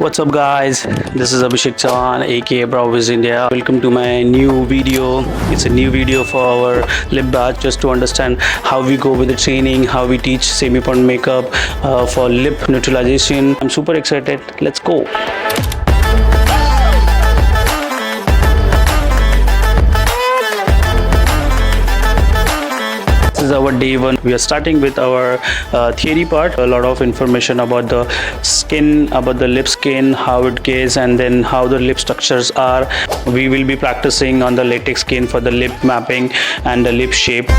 What's up guys, this is Abhishek Chavan aka BrowWizIndia. Welcome to my new video. It's a new video for our lip batch just to understand how we go with the training, how we teach semi-permanent makeup for lip neutralization. I'm super excited. Let's go. This is our day one. We are starting with our theory part. A lot of information about the skin, about the lip skin, how it is, and then how the lip structures are. We will be practicing on the latex skin for the lip mapping and the lip shape.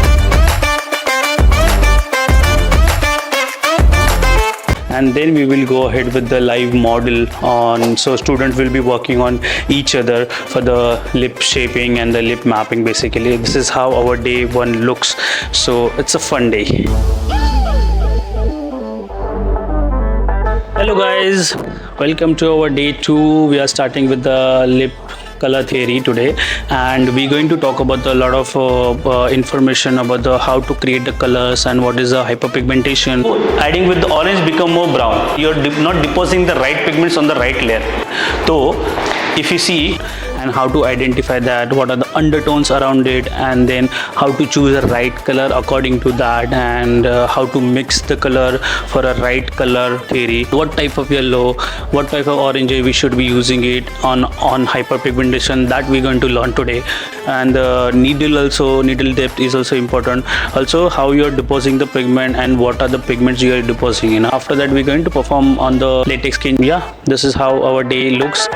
And then we will go ahead with the live model on, so students will be working on each other for the lip shaping and the lip mapping. Basically this is how our day one looks, so it's a fun day. Hello guys, welcome to our day two. We are starting with the lip color theory today, and we're going to talk about a lot of information about the how to create the colors and what is the hyperpigmentation. Adding with the orange become more brown. You're not depositing the right pigments on the right layer. So if you see, and how to identify that, what are the undertones around it, and then how to choose a right color according to that, and how to mix the color for a right color theory, what type of yellow, what type of orange we should be using it on hyperpigmentation, that we're going to learn today. And needle depth is also important. Also how you're depositing the pigment and what are the pigments you are depositing in. After that we're going to perform on the latex skin. Yeah, this is how our day looks.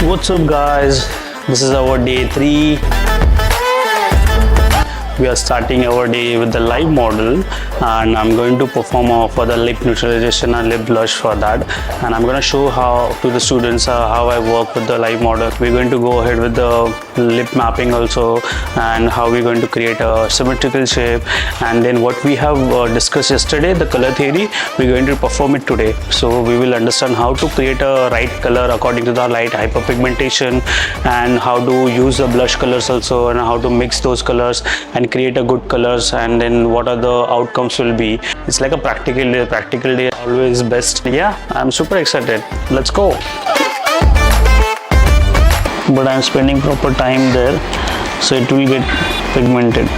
What's up guys, this is our day 3. We are starting our day with the live model, and I'm going to perform for the lip neutralization and lip blush for that, and I'm going to show how to the students how I work with the live model. We're going to go ahead with the lip mapping also, and how we're going to create a symmetrical shape, and then what we have discussed yesterday, the color theory, we're going to perform it today. So we will understand how to create a right color according to the light hyperpigmentation, and how to use the blush colors also, and how to mix those colors and create a good colors, and then what are the outcomes will be. It's like a practical day always best. Yeah, I'm super excited. Let's go. But I'm spending proper time there, so it will get pigmented.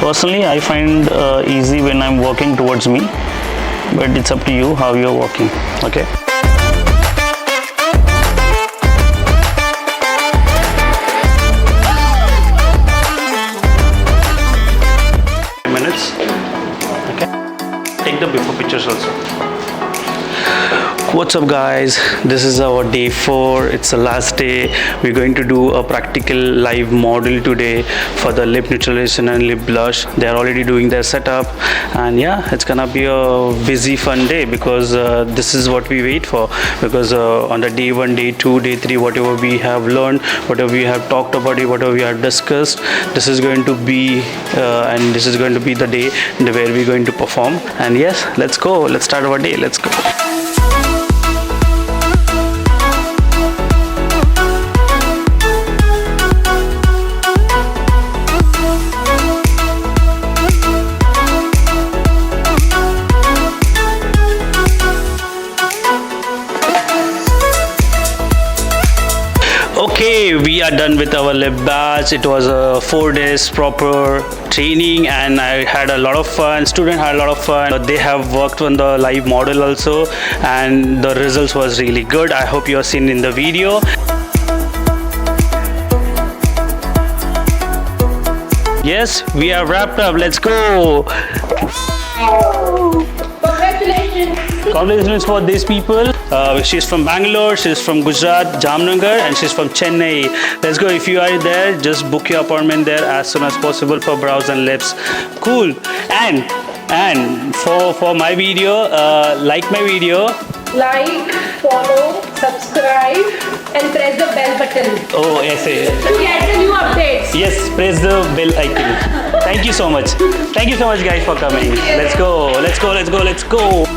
Personally I find easy when I'm working towards me, but it's up to you how you're working. Okay. Okay, take the before pictures also. What's up guys, this is our day 4. It's the last day. We're going to do a practical live model today for the lip neutralization and lip blush. They're already doing their setup, and yeah, it's gonna be a busy fun day, because this is what we wait for. Because on the day 1, day 2, day 3, whatever we have learned, whatever we have talked about it, whatever we have discussed, this is going to be and this is going to be the day where we're going to perform. And yes, let's go, let's start our day. Let's go. Okay, we are done with our lip batch. It was a 4 days proper training, and I had a lot of fun. Students had a lot of fun. They have worked on the live model also, and the results was really good. I hope you have seen in the video. Yes, we are wrapped up. Let's go. Congratulations for these people. She's from Bangalore, she's from Gujarat, Jamnagar, and she's from Chennai. Let's go. If you are there, just book your appointment there as soon as possible for brows and lips. Cool. And for my video, like my video. Like, follow, subscribe, and press the bell button. Oh, yes. To get the new updates. Yes, press the bell icon. Thank you so much. Thank you so much guys for coming. Let's go. Let's go. Let's go. Let's go.